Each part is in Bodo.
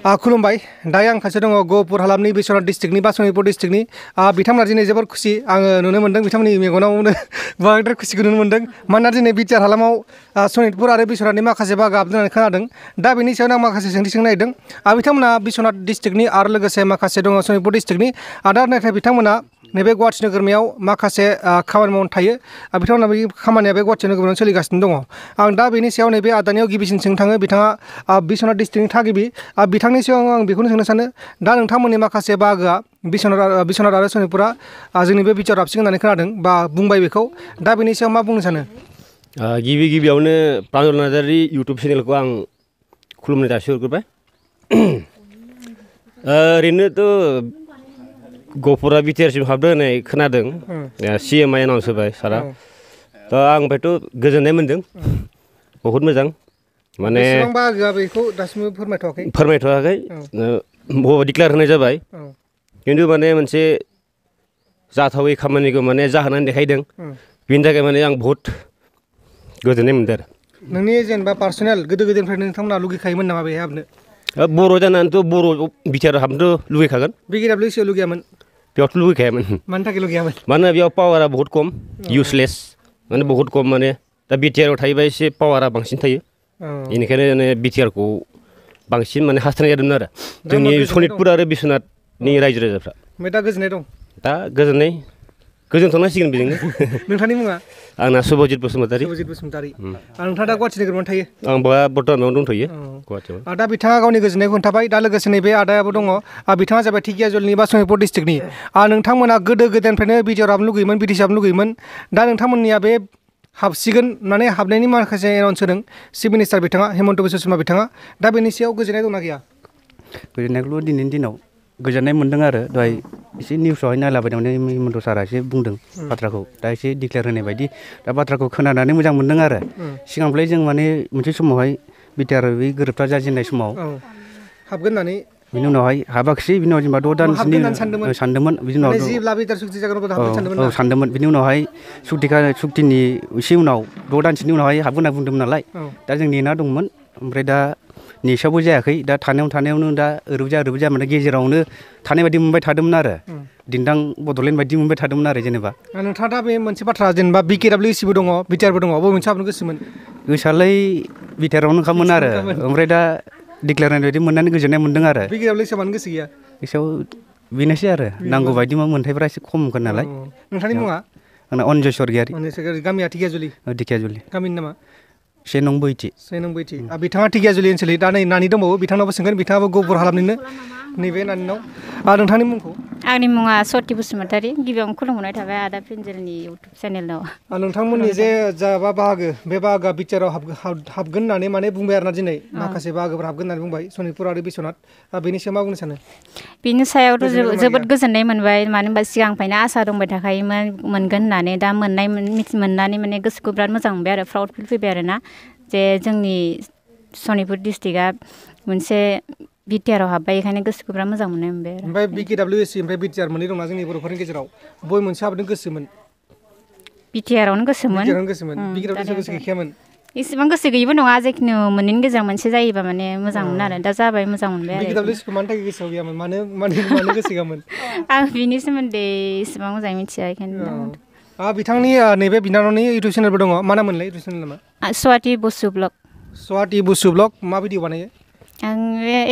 खुलुमबाय दायो आं खासे दङ गहपुर हालामनि बिश्वनाथ डिस्ट्रिक्टनि बा सनितपुर डिस्ट्रिक्टनि बिथांमोना दिनै जोबोर खुसि आङो नुनो मोन्दों बिथांमोननि मेगनावनो बांद्राय खुसिखौ नुनो मोन्दों मानोना दिनै बिटिआर हालामाव सनितपुर आरो बिश्वनाथनि माखासे बाहागो हाबदों होननानै खोनादों दा बेनि सायावनो आं माखासे सोंथि सोंनो नागिरदों बिथांमोना बिश्वनाथ डिस्ट्रिक्टनि आरो लोगोसे माखासे दङ सनितपुर डिस्ट्रिक्टनि दा नाथाय बिथांमोना नैबे गुवाहाटि नोगोरमायाव माखासे खामानि मावनो थायो बिथांमोना बे खामानिया बे गुवाहाटि नोगोरमायाव सोलिगासिनो दङ आं दा बेनि सायाव नैबे आदानियाव गिबिसिन सोंनो थाङो बिथाङा बिश्वनाथ डिस्ट्रिक्टनि थागिबि बिथांनि सायाव आं बेखौनो सोंनो सानो दा नोंथांमोननि माखासे बाहागोआ बिश्वनाथ आरो सनितपुरा जोंनि बे बिटिआर हाबसिगोन होननानै खोनादों बा बुंबाय बेखौ दा बेनि सायाव मा बुंनो सानो गिबियावनो प्रान्जल नार्जारि इउटुब चेनेलखौ आं खुलुमनाय जासिहरग्रोबाय ओरैनोथ' गहपुरा बिटिआरसिम हाबदों होननाय खोनादों CMI एनाउन्स होबाय सारा दा आं ओमफ्रायथ' गोजोननाय मोन्दों बहुद मोजां माने बाहागोआ बेखौ दासिमबो फोरमायथ'वाखै डिक्लेयार होनाय जाबाय खिन्थु माने मोनसे जाथावै खामानिखौ माने जाहोनानै देखायदों बेनि थाखाय माने आं बहुद गोजोननाय मोन्दों आरो नोंनि जेनेबा पार्सनेल गोदो गोदायनिफ्रायनो नोंथांमोना लुगैखायोमोन नामा बेहाय हाबनो बर' जानानैथ' बर' बिटिआर हाबनोथ' लुगैखागोन BKWSआव लुगैयामोन बेयावथ' लुगैखायामोन मानि थाखाय लुगैयामोन मानोना बेयाव पावारा बहुत खम इउसलेस माने बहुत खम माने दा बिटिआरआव थायोबा एसे पावारा बांसिन थायो बेनिखायनो माने बिटिआरखौ बांसिन माने हास्थायनाय जादोंमोन आरो जोंनि सनितपुर आरो बिश्वनाथनि रायजो राजाफ्रा ओमफ्राय दा गोजोननाय दं दा गोजोनथ'नांसिगोन बेजोंनो नोंथांनि मुङा आंना सुभजित बसुमतारि नोंथाङा दा गुवाहाटि नोगोरावनो थायो आं बर्तमानाव दंथ'यो गुवाहाटियाव दा बिथाङा गावनि गोजोननायखौ खोन्थाबाय दा लोगोसे नैबे आदायाबो दङ बिथाङा जाबाय ढेकियाजुलिनि बा सनितपुर डिस्ट्रिक्टनि नोंथांमोना गोदो गोदायनिफ्रायनो बिटिआर हाबनो लुगैयोमोन बिटिसि हाबनो लुगैयोमन दा नोंथांमोननिया बे हाबसिगोन माने हाबनायनि माखासे एनाउन्स होदों चिफ मिनिस्टार बिथाङा हेमन्त बिश्व शर्मा बिथाङा दा बेनि सायाव गोजोननाय दंना गैया गोजोननायखौल' दिनैनि दिनाव गोजोननाय मोन्दों आरो दहाय एसे निउसावहाय नायलाबायदोंमोन हेमन्त सारा एसे बुंदों बाथ्राखौ दा एसे डिक्लेयार होनाय बायदि दा बाथ्राखौ खोनानानै मोजां मोन्दों आरो सिगांनिफ्राय जों माने मोनसे समावहाय बिटिआर बे गोरोबथा जाजेननाय समाव हाबगोन होननानै बिनि उनावहाय हाबाखिसै बिनि उनाव जेनेबा 6 दानसोनि सानदोंमोन बिनि उनाव सानदोंमोन बिनि उनावहाय सुक्तिनि एसे उनाव 6 दानसोनि उनावहाय हाबगोन होनना बुंदोंमोन नालाय दा जों नेना दंमोन ओमफ्राय दा नेसावबो जायाखै दा थानायावनो दा ओरैबो माने गेजेरावनो थानाय बायदि मोनबाय थादोंमोन आरो दिन्दां बड'लेण्ड बायदि मोनबाय थादोंमोन आरो जेनेबा नोंथाङा दा बे मोनसे बाथ्रा जेनेबा BKWSबो दङ बिटिआरबो दङ बबे मोनसे हाबनो गोसोमोन गोसोआलाय बिटिआरावनो खामोन आरो ओमफ्राय दा डिक्लेयार होनाय बायदि मोननानै गोजोननाय मोनदों आरो BKWSआव मानो गोसो गैया गोसोआव बेनोसै आरो नांगौ बायदि मोनथायफ्रा एसे खममोन नालाय नोंथांनि मुङा आंना अन्जय स्वरगियारि गामिया ढेकियाजुलि गामिनि नामा 1 नं बैथि बिथाङा ढेकियाजुलि ओनसोलनि दा नै नानि दंबावो बिथांनावबो सोंगोन बिथाङाबो गहपुर हालामनिनो नैबे नानिनाव नोंथांनि मुंखौ आंनि मुङा सति बसुमतारि गिबियावनो खुलुमनाय थाबाय आदा प्रिन्जेलनि इउटुब चेनेलाव नोंथांमोननि जे जा बाहागो बे बाहागोआ बिटिआराव हाबगोन होननानै माने बुंबाय आरोना दिनै माखासे बाहागोफोर हाबगोन होननानै बुंबाय सनितपुर आरो बिश्वनाथ बेनि सायाव मा बुंनो सानो बिनि सायावथ' जोबोद गोजोननाय मोनबाय मानो होनबा सिगांनिफ्रायनो आसा दंबाय थाखायोमोन मोनगोन होननानै दा मोननानै माने गोसोखौ बिराद मोजां मोनबाय आरो प्राउड फिल फैबाय आरोना जे जोंनि सनितपुर डिस्ट्रिक्टआ मोनसे बिटिआराव हाबबाय बेखायनो गोसोखौ बिराद मोजां मोननाय मोनबाय आरो ओमफ्राय BKWS ओमफ्राय बिटिआर मोननै दंना जोंनि बर'फोरनि गेजेराव बय मोनसे हाबनो गोसोमोन बिटिआरावनो गोसोमोन BKWS गोसो गैखायामोन इसेबां गोसो गैयिबो नङा जेखुनु मोननैनि गेजेराव मोनसे जायोबा माने मोजां मोन आरो दा जाबाय मोजां मोनबाय आरो BKWSखौ मानि थाखाय गोसोआव गैयामोन मानो गोसो गैयामोन आं बिनि सोमोन्दै इसेबां मोजाङै मिथिया बेखायनो बिथांनि नैबे बिनानावनि इउटुब चेनेलबो दङ मा नाम मोनलाय इउटुब चेनेल नामा स्वाति बसु ब्लग मा भिडिअ बानायो आं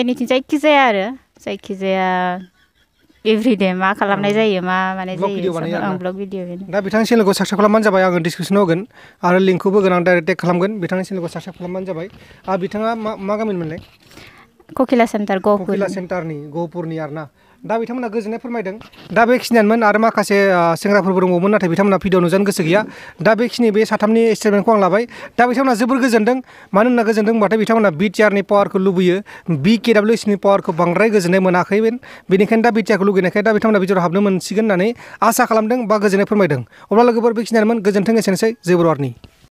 एनिथिं जायखिजाया एभ्रिडे मा खालामनाय जायो मा माने जायो ब्लग भिडिअ दा बिथांनि चेनेलखौ साबस्क्राइब खालामबानो जाबाय आङो डिसक्रिपसनाव होगोन आरो लिंकखौबो होगोन आं डाइरेक्ट टेग खालामगोन बिथांनि चेनेलखौ साबस्क्राइब खालामबानो जाबाय बिथाङा मा गामिनि मोनलाय ककिला सेन्टार गहपुरनि आरोना दा बिथांमोना गोजोननाय फोरमायदों दा बेखिनियानोमोन आरो माखासे सेंग्राफोरबो दंबावोमोन नाथाय बिथांमोना भिडिअ नुजानो गोसो गैया दा बेखिनि बे साथामनि स्टेटमेन्टखौ आं लाबाय दा बिथांमोना जोबोर गोजोनदों मानो होनना गोजोनदों होनबाथाय बिथांमोना बिटिआरनि पावारखौ लुबैयो BKWSनि पावारखौ बांद्राय गोजोननाय मोनाखैमोन बेनिखायनो दा बिटिआरखौ लुगैनायखाय दा बिथांमोना बिटिआराव हाबनो मोनसिगोन होननानै आसा खालामदों बा गोजोननाय फोरमायदों अब्ला लोगोफोर बेखिनियानोमोन गोजोन्थों एसेनोसै जय बर' हारिनि